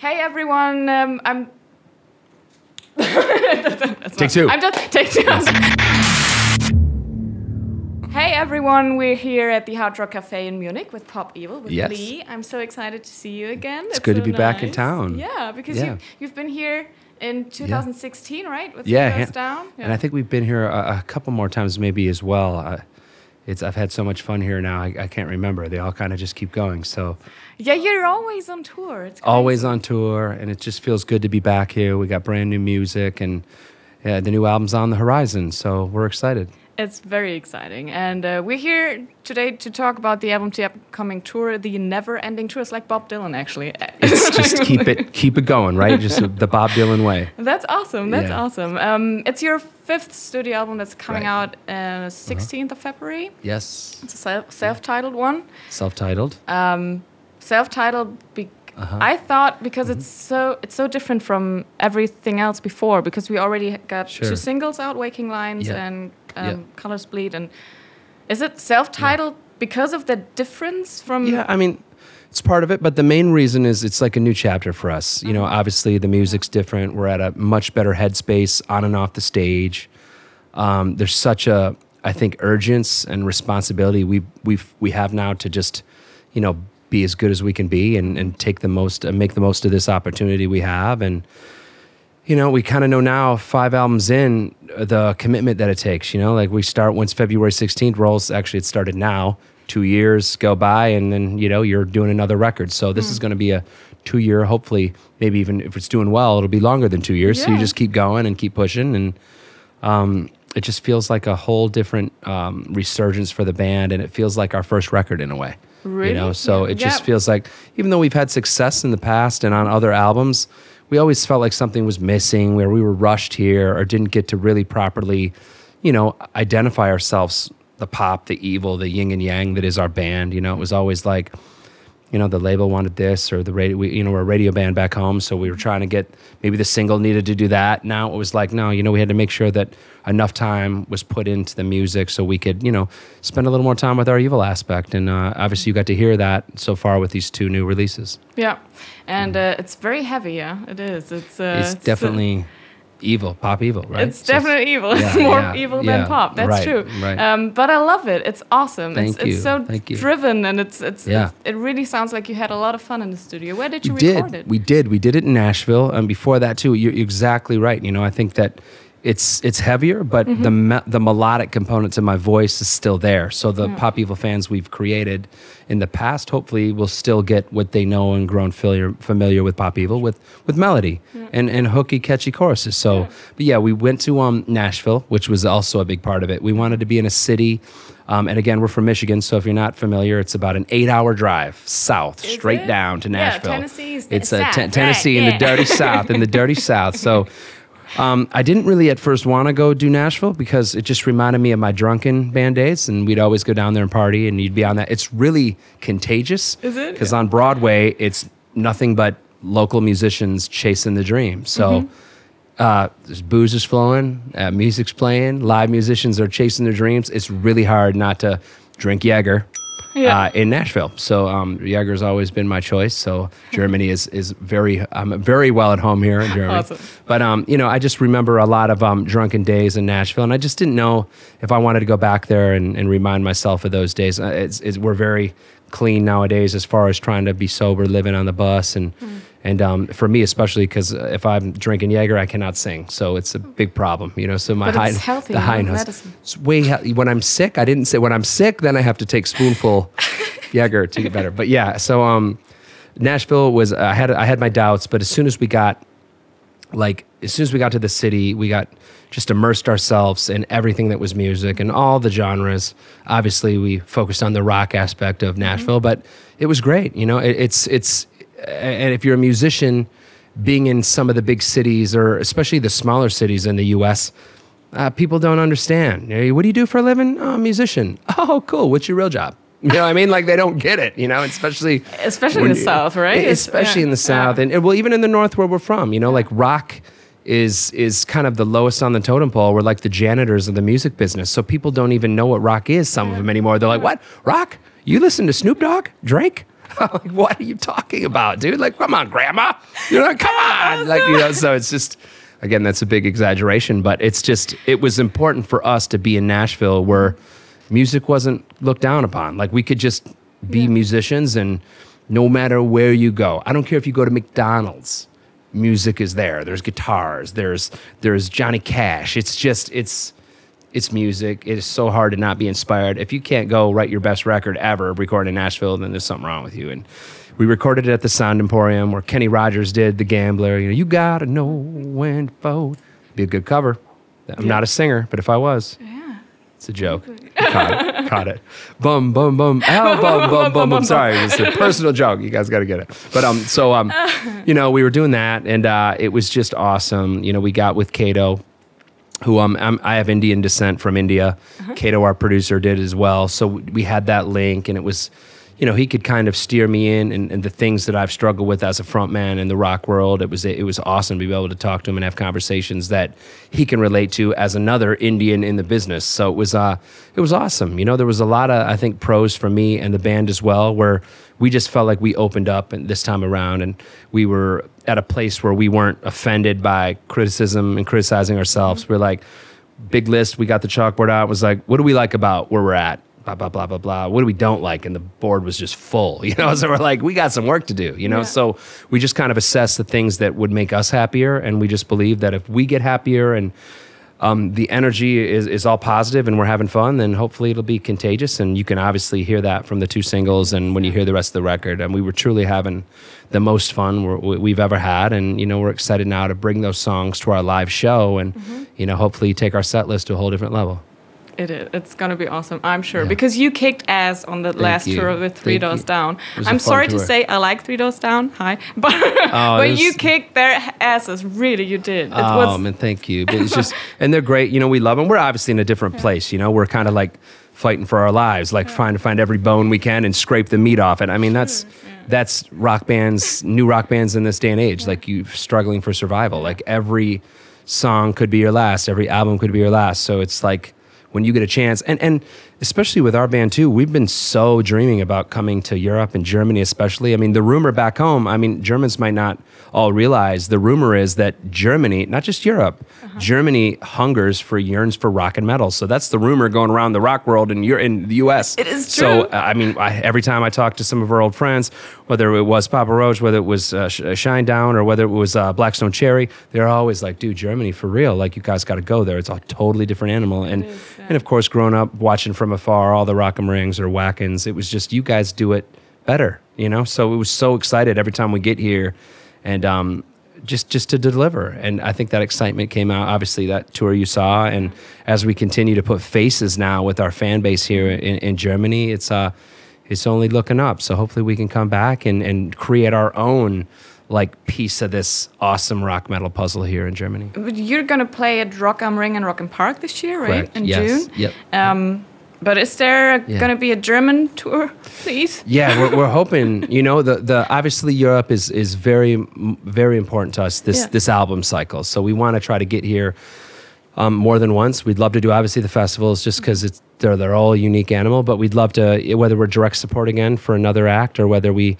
Hey everyone, I'm. Take two. I'm just take two. Hey everyone, we're here at the Hard Rock Cafe in Munich with Pop Evil with Yes. Leigh. I'm so excited to see you again. It's good so to be back in nice. town. Yeah, because you've been here in 2016, right? With Yeah, You Goes Down. And I think we've been here a couple more times maybe as well. I've had so much fun here now. I can't remember. They all kind of just keep going. So yeah, you're always on tour. It's crazy. always on tour, and it just feels good to be back here. We got brand new music, and the new album's on the horizon. So we're excited. It's very exciting. And we're here today to talk about the album, the upcoming tour, the never-ending tour. It's like Bob Dylan, actually. It's just keep it going, right? Just the Bob Dylan way. That's awesome. That's Yeah. awesome. It's your 5th studio album that's coming Right. out 16th of February. Yes. It's a self-titled one. Self-titled. Self-titled. I thought because it's so different from everything else before, because we already got Sure. 2 singles out, Waking Lines Yeah. and Yeah. Colors Bleed. And is it self-titled because of the difference from? Yeah, I mean, it's part of it, but the main reason is it's like a new chapter for us. You know, obviously the music's different. We're at a much better headspace on and off the stage. There's such a, I think, urgency and responsibility we have now to just, you know, be as good as we can be and take the most and make the most of this opportunity we have. And you know, we kind of know now, 5 albums in, the commitment that it takes. You know, like we start once February 16th rolls. Actually, it started now. 2 years go by, and then you know you're doing another record. So this is going to be a 2-year. Hopefully, maybe even if it's doing well, it'll be longer than 2 years. So you just keep going and keep pushing, and it just feels like a whole different resurgence for the band, and it feels like our first record in a way. Really? You know, so it just feels like, even though we've had success in the past and on other albums, we always felt like something was missing, where we were rushed here or didn't get to really properly, you know, identify ourselves, the pop, the evil, the yin and yang that is our band. You know, it was always like, you know, the label wanted this, or the radio, we're a radio band back home, so we were trying to get, maybe the single needed to do that. Now it was like, no, you know, we had to make sure that enough time was put into the music so we could, you know, spend a little more time with our evil aspect. And obviously you got to hear that so far with these 2 new releases. Yeah, and it's very heavy. Yeah, it is. It's definitely evil, pop evil, right? It's definitely evil. Yeah, It's more evil than pop. That's right, true. Right. But I love it. It's awesome. Thank you. It's so Thank you. driven, and it really sounds like you had a lot of fun in the studio. Where did you record it? We did it in Nashville, and before that too. You're exactly right. You know, I think that it's heavier, but the melodic component to my voice is still there. So the Pop Evil fans we've created in the past, hopefully, will still get what they know and grown familiar with Pop Evil with melody and hooky, catchy choruses. So, but yeah, we went to Nashville, which was also a big part of it. We wanted to be in a city. And again, we're from Michigan, so if you're not familiar, it's about an 8-hour drive south, straight down to Nashville. Yeah, Tennessee. It's south, Tennessee right? in the dirty south, in the dirty south. So I didn't really at first want to go do Nashville because it just reminded me of my drunken band days, and we'd always go down there and party, and you'd be on that. It's really contagious. Is it? Because on Broadway, it's nothing but local musicians chasing the dream. So there's booze is flowing, music's playing, live musicians are chasing their dreams. It's really hard not to drink Jäger. In Nashville. So Jäger's always been my choice. So Germany is I'm very well at home here in Germany. Awesome. But you know, I just remember a lot of drunken days in Nashville, and I just didn't know if I wanted to go back there and remind myself of those days. We're very clean nowadays as far as trying to be sober, living on the bus, and for me especially, because if I'm drinking Jäger, I cannot sing, so it's a big problem, you know. So my it's healthy, the high notes. medicine. It's when I'm sick. I didn't say when I'm sick, then I have to take spoonful Jäger to get better. But yeah, so Nashville was I had my doubts, but as soon as we got to the city, we got just immersed ourselves in everything that was music and all the genres. Obviously, we focused on the rock aspect of Nashville, but it was great. You know, it's and if you're a musician, being in some of the big cities, or especially the smaller cities in the U.S., people don't understand. Hey, what do you do for a living? Oh, I'm a musician. Oh, cool. What's your real job? You know what I mean? Like, they don't get it, you know, especially in the South, right? Especially in the South. And well, even in the North where we're from, you know, like rock is kind of the lowest on the totem pole. We're like the janitors of the music business. So people don't even know what rock is, some of them anymore. They're like, what? Rock? You listen to Snoop Dogg? Drake? I'm like, what are you talking about, dude? Like, come on, grandma. You're like, come on. Like, so it's just, again, that's a big exaggeration, but it's just, it was important for us to be in Nashville where music wasn't looked down upon. Like, we could just be musicians, and no matter where you go, I don't care if you go to McDonald's, music is there. There's guitars, there's Johnny Cash. It's just, it's music. It is so hard to not be inspired. If you can't go write your best record ever recording in Nashville, then there's something wrong with you. And we recorded it at the Sound Emporium where Kenny Rogers did The Gambler. You gotta know when to fold. Be a good cover. I'm not a singer, but if I was, it's a joke. Caught it. Bum, bum, bum. Ow, bum, bum, bum, bum. Sorry, it was a personal joke. You guys got to get it. But we were doing that, and it was just awesome. We got with Kato, who I have Indian descent from India. Kato, our producer, did as well. So we had that link, and it was, he could kind of steer me in and the things that I've struggled with as a frontman in the rock world. It was awesome to be able to talk to him and have conversations that he can relate to as another Indian in the business. So it was awesome. There was a lot of, I think, pros for me and the band as well, where we just felt like we opened up and this time around, and we were at a place where we weren't offended by criticism and criticizing ourselves. We're like, big list. We got the chalkboard out. It was like, what do we like about where we're at? Blah, blah, blah, blah, blah. What do we don't like? And the board was just full, So we're like, we got some work to do, So we just kind of assessed the things that would make us happier. And we just believe that if we get happier and the energy is all positive and we're having fun, then hopefully it'll be contagious. And you can obviously hear that from the 2 singles and when you hear the rest of the record. And we were truly having the most fun we've ever had. And, we're excited now to bring those songs to our live show and, hopefully take our set list to a whole different level. It is. It's going to be awesome, I'm sure. Yeah. Because you kicked ass on the last tour with Three Doors Down. I'm sorry to say I like Three Doors Down. Hi. But you kicked their asses. Really, you did. Man, thank you. But it's just, and they're great. We love them. We're obviously in a different place. We're kind of like fighting for our lives, like trying to find every bone we can and scrape the meat off it. I mean, that's rock bands, new rock bands in this day and age, like you struggling for survival. Like every song could be your last. Every album could be your last. So it's like, when you get a chance, and especially with our band too, we've been so dreaming about coming to Europe and Germany especially. I mean, the rumor back home, Germans might not all realize, the rumor is that Germany, not just Europe, Germany yearns for rock and metal. So that's the rumor going around the rock world in the US. It is true. So, every time I talk to some of our old friends, whether it was Papa Roach, whether it was Shinedown, or whether it was Blackstone Cherry, they're always like, dude, Germany, for real. Like, you guys got to go there. It's a totally different animal. And of course, growing up, watching from afar, all the Rock 'em Rings or Wackens, it was just, you guys do it better, So it was so excited every time we get here, and just to deliver. And I think that excitement came out, obviously, that tour you saw. And as we continue to put faces now with our fan base here in Germany, it's only looking up. So hopefully we can come back and create our own piece of this awesome rock metal puzzle here in Germany. But you're going to play at Rock am Ring and Rock im Park this year, right? Correct. In Yes. June? Yep. But is there going to be a German tour, please? Yeah, we're hoping. The obviously Europe is very, very important to us. This album cycle. So we want to try to get here more than once. We'd love to do obviously the festivals just because they're all a unique animal. But we'd love to, whether we're direct support again for another act, or whether we'd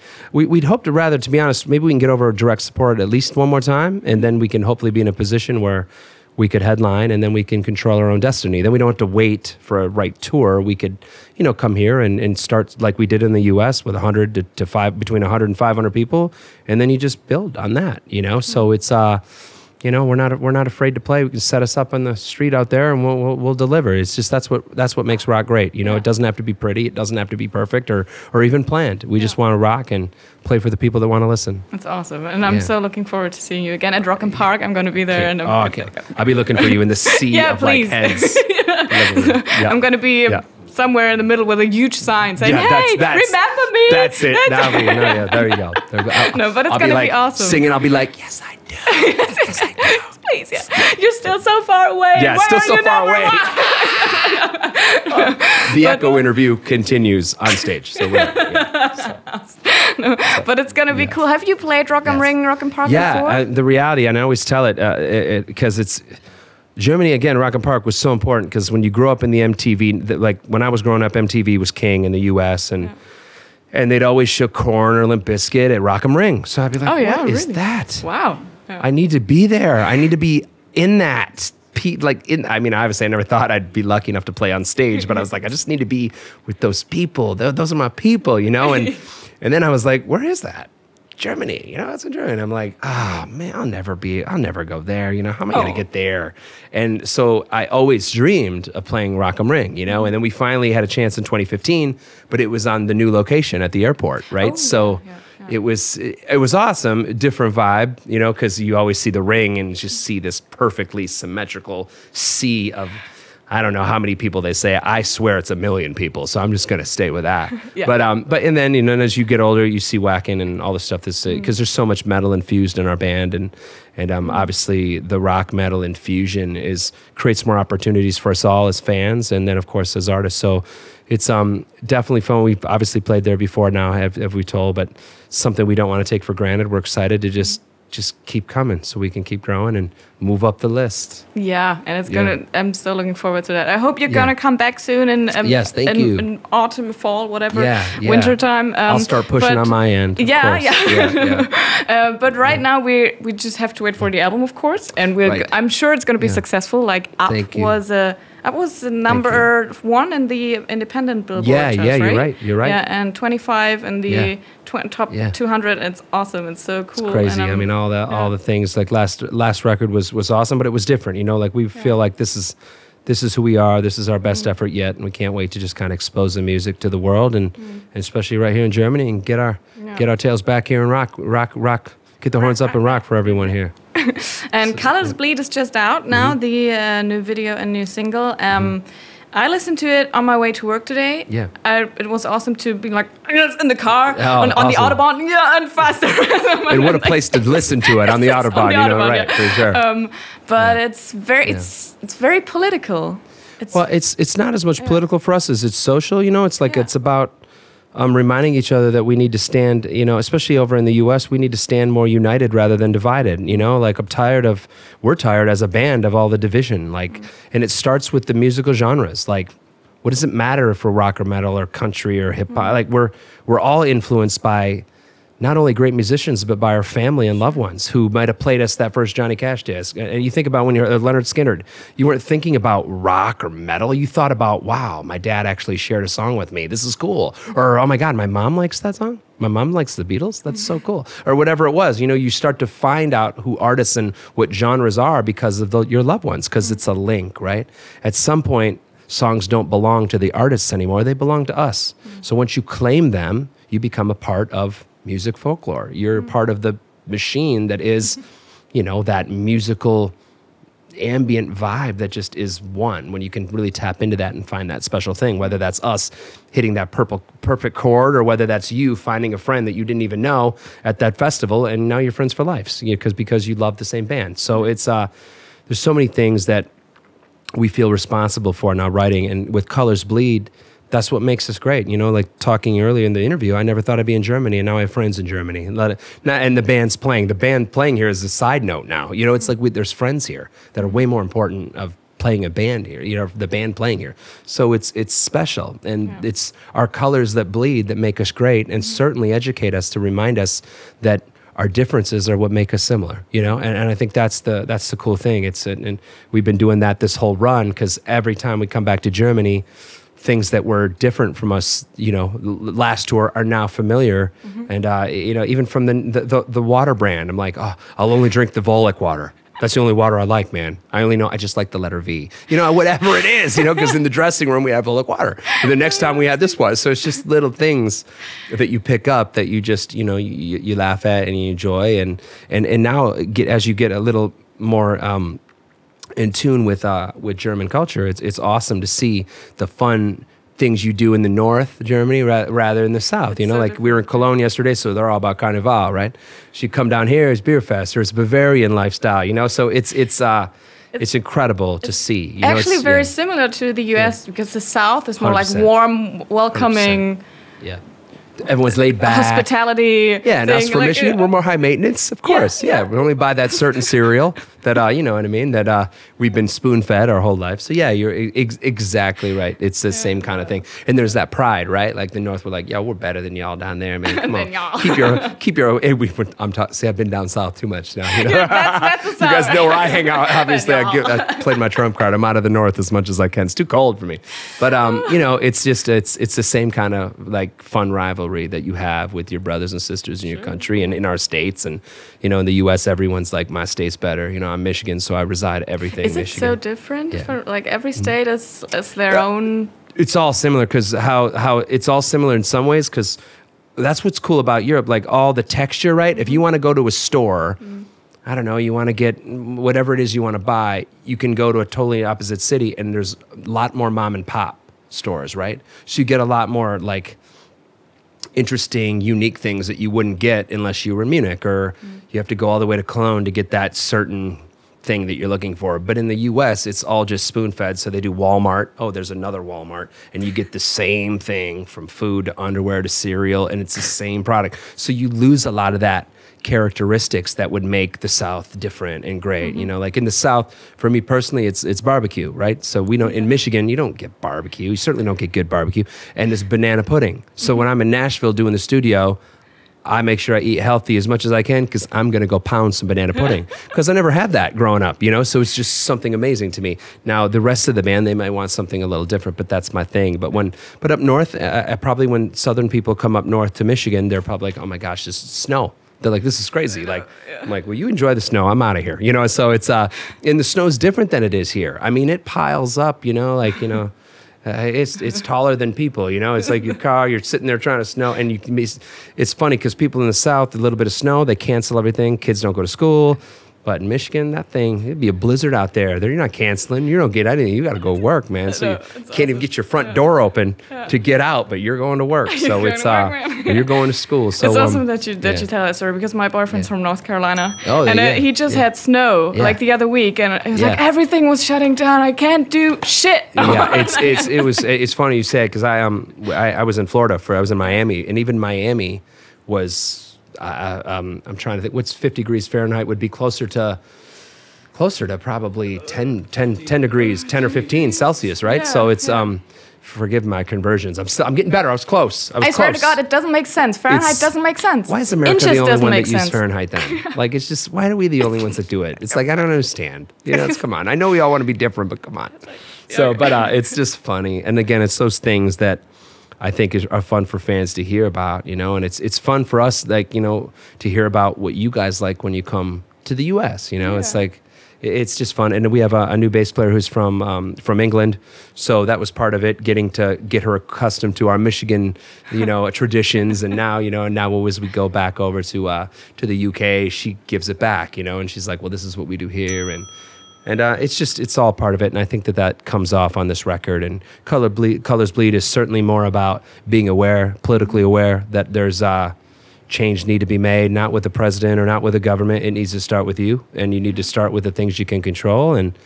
hope to rather, to be honest, maybe we can get over direct support at least one more time, and then we can hopefully be in a position where we could headline, and then we can control our own destiny. Then we don't have to wait for a right tour. We could, come here and start like we did in the U.S. with between 100 and 500 people, and then you just build on that. So it's we're not afraid to play. We can set us up on the street out there, and we'll deliver. It's just that's what makes rock great. It doesn't have to be pretty. It doesn't have to be perfect or even planned. We just want to rock and play for the people that want to listen. That's awesome, and I'm so looking forward to seeing you again at Rock im Park. I'm going to be there, and okay. I'll be looking for you in the sea of heads. I'm going to be. Somewhere in the middle with a huge sign saying, "Hey, remember me." That's it. There you go. No, but it's going to be awesome. Singing, I'll be like, "Yes, I do. Yes, I do." Please, you're still so far away. Yeah, still so far away. The Echo interview continues on stage. So but it's going to be cool. Have you played Rock am Ring, Rock im Park before? Yeah, the reality, and I always tell it because it's. Germany, again, Rock im Park was so important because when you grow up in the MTV, like when I was growing up, MTV was king in the U.S. and And they'd always show Korn or Limp Bizkit at Rock am Ring. So I'd be like, what is that? Wow. Yeah. I need to be there. I need to be in that. I mean, obviously, I never thought I'd be lucky enough to play on stage, but I was like, I just need to be with those people. Those are my people, you know? And then I was like, where is that? Germany, you know, it's in Germany. I'm like, man, I'll never go there. You know, how am I going to get there? And so I always dreamed of playing Rock am Ring, you know, and then we finally had a chance in 2015, but it was on the new location at the airport, right? It was awesome, different vibe, you know, because you always see the ring and just see this perfectly symmetrical sea of, I don't know how many people they say. I swear it's 1 million people, so I'm just gonna stay with that. But and then, you know, as you get older, you see whacking and all the stuff that's because there's so much metal infused in our band, and obviously the rock metal infusion creates more opportunities for us all as fans, and then of course as artists. So it's definitely fun. We've obviously played there before now, have we told, but something we don't want to take for granted. We're excited to just keep coming so we can keep growing and move up the list. Yeah, and it's gonna. I'm so looking forward to that. I hope you're gonna come back soon in yes, thank you. In autumn, fall, whatever, winter time. I'll start pushing on my end. But right now we just have to wait for the album, of course, and I'm sure it's gonna be successul. Like Up was the number 1 in the independent Billboard charts, right? You're right. Yeah, and 25 in the top 200. It's awesome. It's so cool. It's crazy. I mean, all the things, like last record was awesome, but it was different. You know, like we feel like this is who we are. This is our best effort yet, and we can't wait to just kind of expose the music to the world, and especially right here in Germany, and get our tails back here and rock. Get the horns up and rock for everyone here. And Colors Bleed is just out now, the new video and new single. I listened to it on my way to work today. Yeah. It was awesome to be like, in the car, on the Autobahn, and faster. And what a place to listen to it on the Autobahn, you know, right, for sure. But it's very political. It's not as much political for us as it's social, you know. It's like it's about reminding each other that we need to stand, you know, especially over in the U.S., we need to stand more united rather than divided, you know? Like, we're tired as a band of all the division, like, and it starts with the musical genres. Like, what does it matter if we're rock or metal or country or hip-hop? Like, we're all influenced by not only great musicians, but by our family and loved ones who might have played us that first Johnny Cash disc. And you think about when you're Leonard Skinner, you weren't thinking about rock or metal. You thought about, wow, my dad actually shared a song with me. This is cool. Or, oh my God, my mom likes that song. My mom likes the Beatles. That's so cool. Or whatever it was. You know, you start to find out who artists and what genres are because of your loved ones, because it's a link, right? At some point, songs don't belong to the artists anymore. They belong to us. So once you claim them, you become a part of music folklore. You're part of the machine that is, you know, that musical ambient vibe that just is one, when you can really tap into that and find that special thing, whether that's us hitting that perfect chord or whether that's you finding a friend that you didn't even know at that festival and now you're friends for life, you know, because you love the same band. So it's there's so many things that we feel responsible for now writing, and with Colors Bleed, that's what makes us great. You know, like talking earlier in the interview, I never thought I'd be in Germany, and now I have friends in Germany. And the band's playing. The band playing here is a side note now. You know, it's like there's friends here that are way more important of playing a band here, you know, the band playing here. So it's special, and it's our colors that bleed that make us great, and certainly educate us to remind us that our differences are what make us similar, you know, and I think that's the cool thing. And we've been doing that this whole run, because every time we come back to Germany, things that were different from us, you know, last tour are now familiar. And, you know, even from the water brand, I'm like, oh, I'll only drink the Volek water. That's the only water I like, man. I just like the letter V. You know, whatever it is, you know, because in the dressing room we have Volek water. And the next time we had this one. So it's just little things that you pick up that you just, you know, you laugh at and you enjoy. And now as you get a little more in tune with German culture, it's awesome to see the fun things you do in the north Germany rather in the south. You know, like we were in Cologne yesterday, so they're all about Carnival, right? So you come down here, it's beer fest, or it's Bavarian lifestyle. You know, so it's incredible to see. You know, actually very similar to the U.S. because the south is more 100%. Like warm, welcoming. 100%. Yeah. everyone's laid back. Hospitality. Yeah, and us from Michigan, we're more high maintenance, of course. Yeah, we only buy that certain cereal that, you know what I mean, that we've been spoon-fed our whole life. So yeah, you're exactly right. It's the same kind of thing. And there's that pride, right? Like the North, we're like, yeah, we're better than y'all down there, man. Come on, keep your. See, I've been down south too much now. You know? Yeah, that's the south. You guys know where I hang out. Obviously, I played my trump card. I'm out of the North as much as I can. It's too cold for me. But you know, it's just it's the same kind of like fun rivalry that you have with your brothers and sisters in your country and in our states. And you know, in the U.S., everyone's like, my state's better. You know, I'm Michigan, so I reside everything. Is it so different? Yeah. For, like every state is their own. It's all similar because how it's all similar in some ways because that's what's cool about Europe. Like all the texture, right? If you want to go to a store. I don't know, you want to get whatever it is you want to buy, you can go to a totally opposite city and there's a lot more mom and pop stores, right? So you get a lot more like interesting, unique things that you wouldn't get unless you were in Munich or you have to go all the way to Cologne to get that certain thing that you're looking for. But in the US, it's all just spoon-fed. So they do Walmart. Oh, there's another Walmart. And you get the same thing from food to underwear to cereal, and it's the same product. So you lose a lot of that characteristics that would make the South different and great. You know, like in the South, for me personally, it's barbecue, right? So we don't, in Michigan, you don't get barbecue. You certainly don't get good barbecue. And it's banana pudding. So when I'm in Nashville doing the studio, I make sure I eat healthy as much as I can because I'm going to go pound some banana pudding because I never had that growing up, you know? So it's just something amazing to me. Now, the rest of the band, they might want something a little different, but that's my thing. But up north, probably when Southern people come up north to Michigan, they're probably like, oh my gosh, this is snow. They're like, this is crazy. Like, I'm like, well, you enjoy the snow. I'm out of here. You know, so it's, and the snow's different than it is here. I mean, it piles up, you know, like, you know, it's taller than people, you know. It's like your car, you're sitting there trying to snow, and you can be. It's funny because people in the South, a little bit of snow, they cancel everything. Kids don't go to school. But in Michigan, that thing, it'd be a blizzard out there. You're not canceling. You don't get anything. You got to go work, man. So you can't even get your front door open to get out, but you're going to work. So it's you're going to school. So it's awesome that you tell that story because my boyfriend's from North Carolina, and he just had snow like the other week, and it was like everything was shutting down. I can't do shit. Yeah, it's funny you say it because I was in Florida I was in Miami, and even Miami was. I'm trying to think. What's 50 degrees Fahrenheit would be closer to probably 10 degrees, 10 or 15 Celsius, right? Yeah, so it's forgive my conversions. I'm getting better. I was close. I swear to God, it doesn't make sense. Fahrenheit doesn't make sense. Why is America the only one that uses Fahrenheit then? Like it's just why are we the only ones that do it? It's like I don't understand. You know, come on. I know we all want to be different, but come on. So, but it's just funny. And again, it's those things that. I think are fun for fans to hear about, you know, and it's fun for us, like, you know, to hear about what you guys like when you come to the U.S., you know, it's like, it's just fun. And we have a new bass player who's from England. So that was part of it, getting to get her accustomed to our Michigan, you know, traditions. And now, you know, as we go back over to the UK, she gives it back, you know, and she's like, well, this is what we do here. And it's all part of it, and I think that comes off on this record. And Colors Bleed is certainly more about being aware, politically aware, that there's change need to be made, not with the president or not with the government. It needs to start with you, and you need to start with the things you can control, and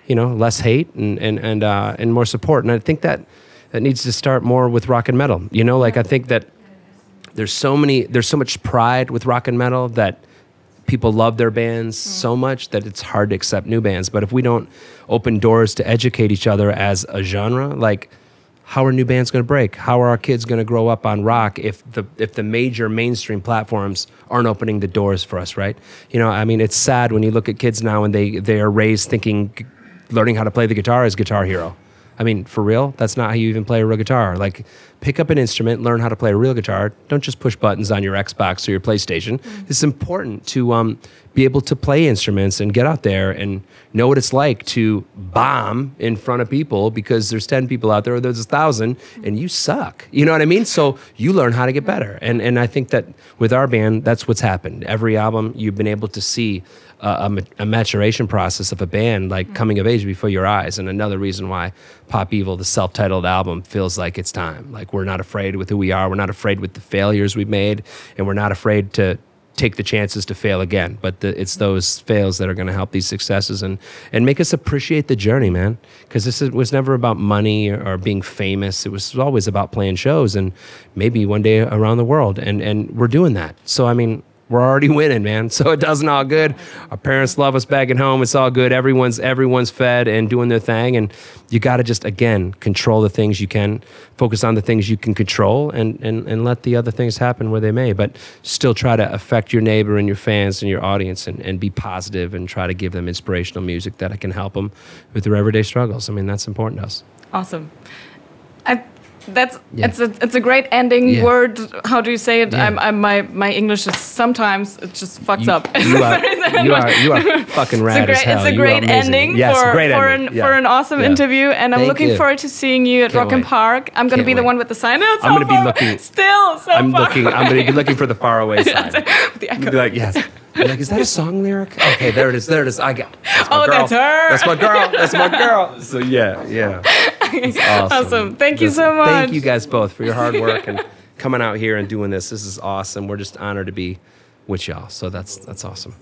you know, less hate and more support. And I think that needs to start more with rock and metal. You know, like I think that there's so much pride with rock and metal that. People love their bands so much that it's hard to accept new bands. But if we don't open doors to educate each other as a genre, like how are new bands going to break? How are our kids going to grow up on rock if the major mainstream platforms aren't opening the doors for us, right? You know, I mean, it's sad when you look at kids now and they are raised thinking learning how to play the guitar is Guitar Hero. I mean, for real, that's not how you even play a real guitar. Like, pick up an instrument, learn how to play a real guitar. Don't just push buttons on your Xbox or your PlayStation. It's important to be able to play instruments and get out there and know what it's like to bomb in front of people because there's 10 people out there or there's 1,000 and you suck. You know what I mean? So you learn how to get better. And I think that with our band, that's what's happened. Every album, you've been able to see a maturation process of a band like coming of age before your eyes. And another reason why Pop Evil, the self-titled album, feels like it's time. Like we're not afraid with who we are. We're not afraid with the failures we've made, and we're not afraid to take the chances to fail again. But it's those fails that are going to help these successes and make us appreciate the journey, man. Because was never about money or being famous. It was always about playing shows and maybe one day around the world. And we're doing that. So, I mean, we're already winning, man. So it doesn't all good. Our parents love us back at home. It's all good. Everyone's fed and doing their thing. And you got to just, again, control the things you can, focus on the things you can control and let the other things happen where they may. But still try to affect your neighbor and your fans and your audience and be positive and try to give them inspirational music that can help them with their everyday struggles. I mean, that's important to us. Awesome. It's a great ending word. How do you say it? Yeah. My English is sometimes it just fucks up. You are fucking rad as hell. It's a great ending for an awesome interview, and I'm looking forward to seeing you at Rock and Park. I'm going to be the one with the sign. I'm going to be looking. Still, so I'm far. I'm going to be looking for the faraway sign. The echo. Be like, yes. You're like, is that a song lyric? Okay, there it is. I got it. That's her. That's my girl. That's my girl. So yeah. It's awesome. Thank you so much. Thank you guys both for your hard work and coming out here and doing this. This is awesome. We're just honored to be with y'all. So that's awesome.